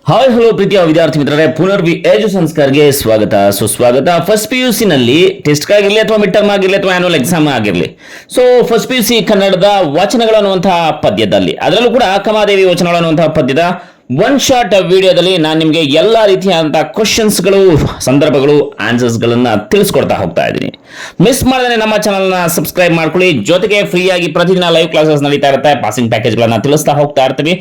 Hi hello ಪ್ರೀತಿಯ ವಿದ್ಯಾರ್ಥಿ ಮಿತ್ರರೇ, ಪುನರ್ವಿ ಏಜು ಸಂಸ್ಕಾರ್ಗೆ ಸ್ವಾಗತ ಸುಸ್ವಾಗತ. ಫಸ್ಟ್ ಪಿ ಯು ಸಿ ನಲ್ಲಿ ಟೆಸ್ಟ್ ಆಗಿರಲಿ ಅಥವಾ ಮಿಡ್ ಟರ್ಮ್ ಆಗಿರಲಿ ಅಥವಾ ಆನ್ಯುವಲ್ ಎಕ್ಸಾಮ್ ಆಗಿರಲಿ, so first P U C ಕನ್ನಡದ ವಚನಗಳು ಅನ್ನುವಂತಹ ಪದ್ಯದಲ್ಲಿ, ಅದರಲ್ಲೂ ಕೂಡ ಅಕ್ಕಮಹಾದೇವಿ ವಚನಗಳು ಅನ್ನುವಂತಹ ಪದ್ಯದ ಒನ್ ಶಾರ್ಟ್ ವಿಡಿಯೋದಲ್ಲಿ ನಾನು ನಿಮಗೆ ಎಲ್ಲಾ ರೀತಿಯಾದಂತಹ ಕ್ವಶನ್ಸ್ಗಳು, ಸಂದರ್ಭಗಳು, ಆನ್ಸರ್ಸ್ ಗಳನ್ನ ತಿಳಿಸ್ಕೊಡ್ತಾ ಹೋಗ್ತಾ ಇದ್ದೀನಿ. ಮಿಸ್ ಮಾಡದೇ ನಮ್ಮ ಚಾನಲ್ ನ ಸಬ್ಸ್ಕ್ರೈಬ್ ಮಾಡ್ಕೊಳ್ಳಿ. ಜೊತೆಗೆ ಫ್ರೀ ಆಗಿ ಪ್ರತಿದಿನ ಲೈವ್ ಕ್ಲಾಸಸ್ ನಡೀತಾ ಇರುತ್ತೆ. ಪಾಸಿಂಗ್ ಪ್ಯಾಕೇಜ್ ಗಳನ್ನ ತಿಳಿಸ್ತಾ ಹೋಗ್ತಾ ಇರ್ತೀವಿ.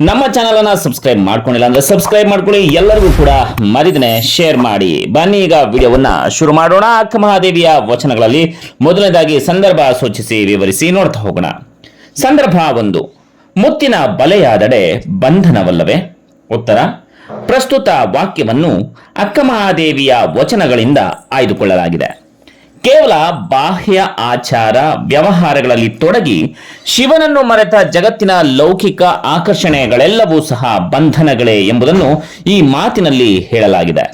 ನಮ್ಮ ಚಾನಲ್ ಅನ್ನ ಸಬ್ಸ್ಕ್ರೈಬ್ ಮಾಡ್ಕೊಂಡಿಲ್ಲ ಅಂದ್ರೆ ಸಬ್ಸ್ಕ್ರೈಬ್ ಮಾಡ್ಕೊಳ್ಳಿ. ಎಲ್ಲರಿಗೂ ಕೂಡ ಮರಿದನೆ ಶೇರ್ ಮಾಡಿ. ಬನ್ನಿ ಈಗ ವಿಡಿಯೋವನ್ನ ಶುರು ಮಾಡೋಣ. ಅಕ್ಕಮಹಾದೇವಿಯ ವಚನಗಳಲ್ಲಿ ಮೊದಲನೇದಾಗಿ ಸಂದರ್ಭ ಸೂಚಿಸಿ ವಿವರಿಸಿ ನೋಡ್ತಾ ಹೋಗೋಣ. ಸಂದರ್ಭ 1, ಮುತ್ತಿನ ಬಲೆಯಾದಡೆ ಬಂಧನವಲ್ಲವೇ? ಉತ್ತರ, ಪ್ರಸ್ತುತ ವಾಕ್ಯವನ್ನು ಅಕ್ಕಮಹಾದೇವಿಯ ವಚನಗಳಿಂದ ಆಯ್ದುಕೊಳ್ಳಲಾಗಿದೆ. ಕೇವಲ ಬಾಹ್ಯ ಆಚಾರ ವ್ಯವಹಾರಗಳಲ್ಲಿ ತೊಡಗಿ ಶಿವನನ್ನು ಮರೆತ ಜಗತ್ತಿನ ಲೌಕಿಕ ಆಕರ್ಷಣೆಗಳೆಲ್ಲವೂ ಸಹ ಬಂಧನಗಳೇ ಎಂಬುದನ್ನು ಈ ಮಾತಿನಲ್ಲಿ ಹೇಳಲಾಗಿದೆ.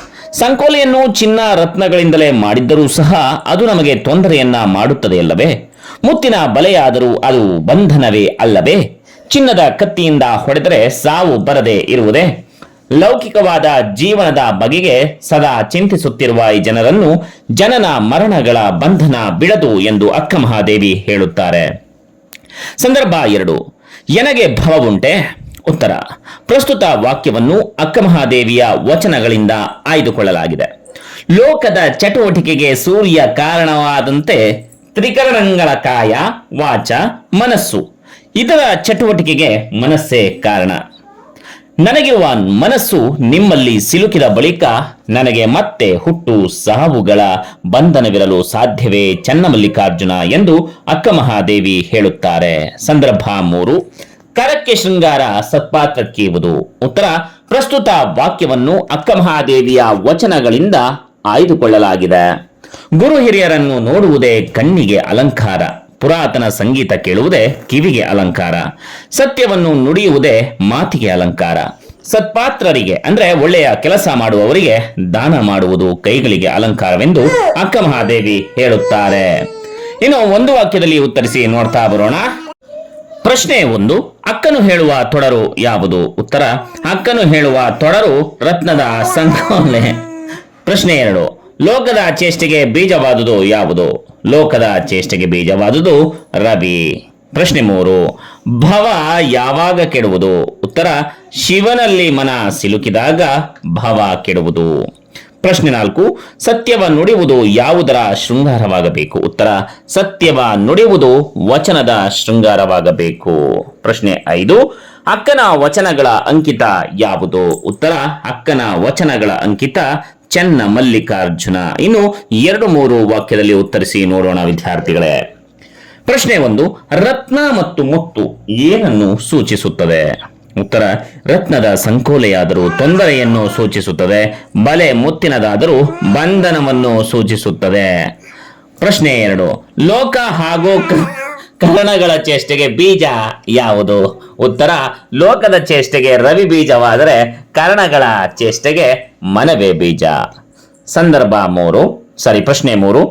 ಸಂಕೋಲೆಯನ್ನು ಚಿನ್ನ ರತ್ನಗಳಿಂದಲೇ ಮಾಡಿದ್ದರೂ ಸಹ ಅದು ನಮಗೆ ತೊಂದರೆಯನ್ನ ಮಾಡುತ್ತದೆಯಲ್ಲವೇ? ಮುತ್ತಿನ ಬಲೆಯಾದರೂ ಅದು ಬಂಧನವೇ ಅಲ್ಲವೇ? ಚಿನ್ನದ ಕತ್ತಿಯಿಂದ ಹೊಡೆದರೆ ಸಾವು ಬರದೆ ಇರುವುದೇ? ಲೌಕಿಕವಾದ ಜೀವನದ ಬಗೆಗೆ ಸದಾ ಚಿಂತಿಸುತ್ತಿರುವ ಈ ಜನರನ್ನು ಜನನ ಮರಣಗಳ ಬಂಧನ ಬಿಡದು ಎಂದು ಅಕ್ಕಮಹಾದೇವಿ ಹೇಳುತ್ತಾರೆ. ಸಂದರ್ಭ 2, ಎನಗೆ ಭವವುಂಟೆ? ಉತ್ತರ, ಪ್ರಸ್ತುತ ವಾಕ್ಯವನ್ನು ಅಕ್ಕಮಹಾದೇವಿಯ ವಚನಗಳಿಂದ ಆಯ್ದುಕೊಳ್ಳಲಾಗಿದೆ. ಲೋಕದ ಚಟುವಟಿಕೆಗೆ ಸೂರ್ಯ ಕಾರಣವಾದಂತೆ ತ್ರಿಕರಣಗಳ ಕಾಯ, ವಾಚ, ಮನಸ್ಸು, ಇದರ ಚಟುವಟಿಕೆಗೆ ಮನಸ್ಸೇ ಕಾರಣ. ನನಗಿರುವ ಮನಸ್ಸು ನಿಮ್ಮಲ್ಲಿ ಸಿಲುಕಿದ ಬಳಿಕ ನನಗೆ ಮತ್ತೆ ಹುಟ್ಟು ಸಾವುಗಳ ಬಂಧನವಿರಲು ಸಾಧ್ಯವೇ ಚನ್ನಮಲ್ಲಿಕಾರ್ಜುನ ಎಂದು ಅಕ್ಕಮಹಾದೇವಿ ಹೇಳುತ್ತಾರೆ. ಸಂದರ್ಭ 3, ಕರಕ್ಕೆ ಶೃಂಗಾರ ಸತ್ಪಾತ್ರಕ್ಕೀವುದು. ಉತ್ತರ, ಪ್ರಸ್ತುತ ವಾಕ್ಯವನ್ನು ಅಕ್ಕಮಹಾದೇವಿಯ ವಚನಗಳಿಂದ ಆಯ್ದುಕೊಳ್ಳಲಾಗಿದೆ. ಗುರು ಹಿರಿಯರನ್ನು ನೋಡುವುದೇ ಕಣ್ಣಿಗೆ ಅಲಂಕಾರ, ಪುರಾತನ ಸಂಗೀತ ಕೇಳುವುದೇ ಕಿವಿಗೆ ಅಲಂಕಾರ, ಸತ್ಯವನ್ನು ನುಡಿಯುವುದೇ ಮಾತಿಗೆ ಅಲಂಕಾರ, ಸತ್ಪಾತ್ರರಿಗೆ ಅಂದ್ರೆ ಒಳ್ಳೆಯ ಕೆಲಸ ಮಾಡುವವರಿಗೆ ದಾನ ಮಾಡುವುದು ಕೈಗಳಿಗೆ ಅಲಂಕಾರವೆಂದು ಅಕ್ಕಮಹಾದೇವಿ ಹೇಳುತ್ತಾರೆ. ಇನ್ನು ಒಂದು ವಾಕ್ಯದಲ್ಲಿ ಉತ್ತರಿಸಿ ನೋಡ್ತಾ ಬರೋಣ. ಪ್ರಶ್ನೆ 1, ಅಕ್ಕನು ಹೇಳುವ ತೊಡರು ಯಾವುದು? ಉತ್ತರ, ಅಕ್ಕನು ಹೇಳುವ ತೊಡರು ರತ್ನದ ಸಂಕೋಲೆ. ಪ್ರಶ್ನೆ 2, ಲೋಕದ ಚೇಷ್ಟೆಗೆ ಬೀಜವಾದುದು ಯಾವುದು? ಲೋಕದ ಚೇಷ್ಟೆಗೆ ಬೀಜವಾದುದು ರವಿ. ಪ್ರಶ್ನೆ 3, ಭವ ಯಾವಾಗ ಕೆಡುವುದು? ಉತ್ತರ, ಶಿವನಲ್ಲಿ ಮನ ಸಿಲುಕಿದಾಗ ಭವ ಕೆಡುವುದು. ಪ್ರಶ್ನೆ 4, ಸತ್ಯವ ನುಡಿಯುವುದು ಯಾವುದರ ಶೃಂಗಾರವಾಗಬೇಕು? ಉತ್ತರ, ಸತ್ಯವ ನುಡಿಯುವುದು ವಚನದ ಶೃಂಗಾರವಾಗಬೇಕು. ಪ್ರಶ್ನೆ 5, ಅಕ್ಕನ ವಚನಗಳ ಅಂಕಿತ ಯಾವುದು? ಉತ್ತರ, ಅಕ್ಕನ ವಚನಗಳ ಅಂಕಿತ ಚನ್ನ ಮಲ್ಲಿಕಾರ್ಜುನ. ಇನ್ನು 2-3 ವಾಕ್ಯದಲ್ಲಿ ಉತ್ತರಿಸಿ ನೋಡೋಣ ವಿದ್ಯಾರ್ಥಿಗಳೇ. ಪ್ರಶ್ನೆ 1, ರತ್ನ ಮತ್ತು ಮುತ್ತು ಏನನ್ನು ಸೂಚಿಸುತ್ತದೆ? ಉತ್ತರ, ರತ್ನದ ಸಂಕೋಲೆಯಾದರೂ ತೊಂದರೆಯನ್ನು ಸೂಚಿಸುತ್ತದೆ, ಬಲೆ ಮುತ್ತಿನದಾದರೂ ಬಂಧನವನ್ನು ಸೂಚಿಸುತ್ತದೆ. ಪ್ರಶ್ನೆ 2, ಲೋಕ ಹಾಗೂ ಕರಣಗಳ ಚೇಷ್ಟೆಗೆ ಬೀಜ ಯಾವುದು? ಉತ್ತರ, ಲೋಕದ ಚೇಷ್ಟೆಗೆ ರವಿ ಬೀಜವಾದರೆ ಕರಣಗಳ ಚೇಷ್ಟೆಗೆ ಮನವೇ ಬೀಜ. ಸಂದರ್ಭ 3, ಪ್ರಶ್ನೆ 3,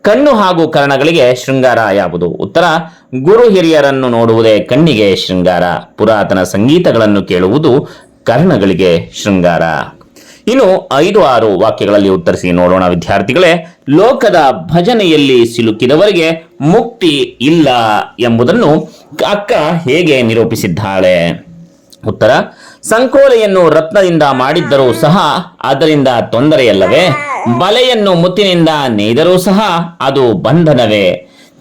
ಕಣ್ಣು ಹಾಗೂ ಕರ್ಣಗಳಿಗೆ ಶೃಂಗಾರ ಯಾವುದು? ಉತ್ತರ, ಗುರು ಹಿರಿಯರನ್ನು ನೋಡುವುದೇ ಕಣ್ಣಿಗೆ ಶೃಂಗಾರ, ಪುರಾತನ ಸಂಗೀತಗಳನ್ನು ಕೇಳುವುದು ಕರ್ಣಗಳಿಗೆ ಶೃಂಗಾರ. ಇನ್ನು 5-6 ವಾಕ್ಯಗಳಲ್ಲಿ ಉತ್ತರಿಸಿ ನೋಡೋಣ ವಿದ್ಯಾರ್ಥಿಗಳೇ. ಲೋಕದ ಭಜನೆಯಲ್ಲಿ ಸಿಲುಕಿದವರಿಗೆ ಮುಕ್ತಿ ಇಲ್ಲ ಎಂಬುದನ್ನು ಅಕ್ಕ ಹೇಗೆ ನಿರೂಪಿಸಿದ್ದಾಳೆ? ಉತ್ತರ, ಸಂಕೋಲೆಯನ್ನು ರತ್ನದಿಂದ ಮಾಡಿದ್ದರೂ ಸಹ ಅದರಿಂದ ತೊಂದರೆಯಲ್ಲವೇ? ಬಲೆಯನ್ನು ಮುತ್ತಿನಿಂದ ನೇಯ್ದರೂ ಸಹ ಅದು ಬಂಧನವೇ?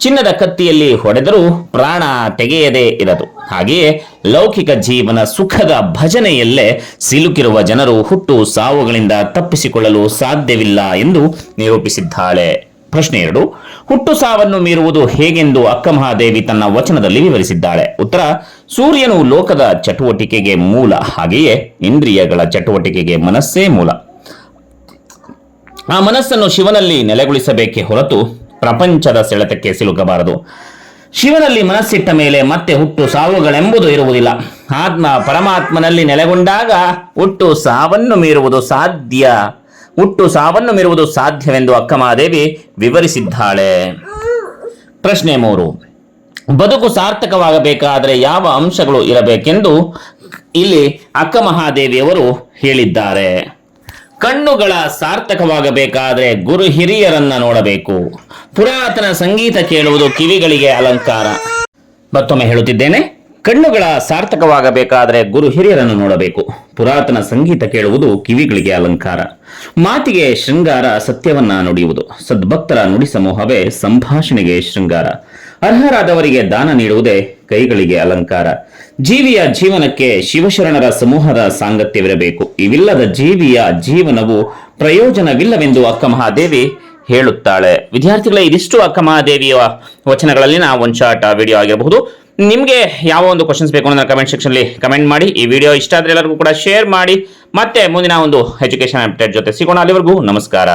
ಚಿನ್ನದ ಕತ್ತಿಯಲ್ಲಿ ಹೊಡೆದರೂ ಪ್ರಾಣ ತೆಗೆಯದೇ ಇರದು. ಹಾಗೆಯೇ ಲೌಕಿಕ ಜೀವನ ಸುಖದ ಭಜನೆಯಲ್ಲೇ ಸಿಲುಕಿರುವ ಜನರು ಹುಟ್ಟು ಸಾವುಗಳಿಂದ ತಪ್ಪಿಸಿಕೊಳ್ಳಲು ಸಾಧ್ಯವಿಲ್ಲ ಎಂದು ನಿರೂಪಿಸಿದ್ದಾಳೆ. ಪ್ರಶ್ನೆ 2, ಹುಟ್ಟು ಸಾವನ್ನು ಮೀರುವುದು ಹೇಗೆಂದು ಅಕ್ಕಮಹಾದೇವಿ ತನ್ನ ವಚನದಲ್ಲಿ ವಿವರಿಸಿದ್ದಾಳೆ? ಉತ್ತರ, ಸೂರ್ಯನು ಲೋಕದ ಚಟುವಟಿಕೆಗೆ ಮೂಲ, ಹಾಗೆಯೇ ಇಂದ್ರಿಯಗಳ ಚಟುವಟಿಕೆಗೆ ಮನಸ್ಸೇ ಮೂಲ. ಆ ಮನಸ್ಸನ್ನು ಶಿವನಲ್ಲಿ ನೆಲೆಗೊಳಿಸಬೇಕೇ ಹೊರತು ಪ್ರಪಂಚದ ಸೆಳೆತಕ್ಕೆ ಸಿಲುಕಬಾರದು. ಶಿವನಲ್ಲಿ ಮನಸ್ಸಿಟ್ಟ ಮೇಲೆ ಮತ್ತೆ ಹುಟ್ಟು ಸಾವುಗಳೆಂಬುದು ಇರುವುದಿಲ್ಲ. ಆತ್ಮ ಪರಮಾತ್ಮನಲ್ಲಿ ನೆಲೆಗೊಂಡಾಗ ಹುಟ್ಟು ಸಾವನ್ನು ಮೀರುವುದು ಸಾಧ್ಯವೆಂದು ಅಕ್ಕಮಹಾದೇವಿ ವಿವರಿಸಿದ್ದಾಳೆ. ಪ್ರಶ್ನೆ 3, ಬದುಕು ಸಾರ್ಥಕವಾಗಬೇಕಾದರೆ ಯಾವ ಅಂಶಗಳು ಇರಬೇಕೆಂದು ಇಲ್ಲಿ ಅಕ್ಕ ಮಹಾದೇವಿಯವರು ಹೇಳಿದ್ದಾರೆ. ಕಣ್ಣುಗಳ ಸಾರ್ಥಕವಾಗಬೇಕಾದ್ರೆ ಗುರು ಹಿರಿಯರನ್ನ ನೋಡಬೇಕು. ಪುರಾತನ ಸಂಗೀತ ಕೇಳುವುದು ಕಿವಿಗಳಿಗೆ ಅಲಂಕಾರ. ಮತ್ತೊಮ್ಮೆ ಹೇಳುತ್ತಿದ್ದೇನೆ, ಕಣ್ಣುಗಳ ಸಾರ್ಥಕವಾಗಬೇಕಾದ್ರೆ ಗುರು ಹಿರಿಯರನ್ನು ನೋಡಬೇಕು. ಪುರಾತನ ಸಂಗೀತ ಕೇಳುವುದು ಕಿವಿಗಳಿಗೆ ಅಲಂಕಾರ. ಮಾತಿಗೆ ಶೃಂಗಾರ, ಸತ್ಯವನ್ನ ನುಡಿಯುವುದು. ಸದ್ಭಕ್ತರ ನುಡಿ ಸಮೂಹವೇ ಸಂಭಾಷಣೆಗೆ ಶೃಂಗಾರ. ಅರ್ಹರಾದವರಿಗೆ ದಾನ ನೀಡುವುದೇ ಕೈಗಳಿಗೆ ಅಲಂಕಾರ. ಜೀವಿಯ ಜೀವನಕ್ಕೆ ಶಿವಶರಣರ ಸಮೂಹದ ಸಾಂಗತ್ಯವಿರಬೇಕು. ಇವಿಲ್ಲದ ಜೀವಿಯ ಜೀವನವು ಪ್ರಯೋಜನವಿಲ್ಲವೆಂದು ಅಕ್ಕ ಮಹಾದೇವಿ ಹೇಳುತ್ತಾಳೆ. ವಿದ್ಯಾರ್ಥಿಗಳೇ, ಇದಿಷ್ಟು ಅಕ್ಕ ಮಹಾದೇವಿಯ ವಚನಗಳಲ್ಲಿನ ಒಂದು ಶಾರ್ಟ್ ವಿಡಿಯೋ ಆಗಿರಬಹುದು. ನಿಮಗೆ ಯಾವ ಒಂದು ಕ್ವಶನ್ಸ್ ಬೇಕು ಅನ್ನೋದನ್ನ ಕಮೆಂಟ್ ಸೆಕ್ಷನ್ ಅಲ್ಲಿ ಕಮೆಂಟ್ ಮಾಡಿ. ಈ ವಿಡಿಯೋ ಇಷ್ಟ ಆದ್ರೆ ಎಲ್ಲರಿಗೂ ಕೂಡ ಶೇರ್ ಮಾಡಿ. ಮತ್ತೆ ಮುಂದಿನ ಒಂದು ಎಜುಕೇಶನ್ ಅಪ್ಡೇಟ್ ಜೊತೆ ಸಿಗೋಣ. ಅಲ್ಲಿವರೆಗೂ ನಮಸ್ಕಾರ.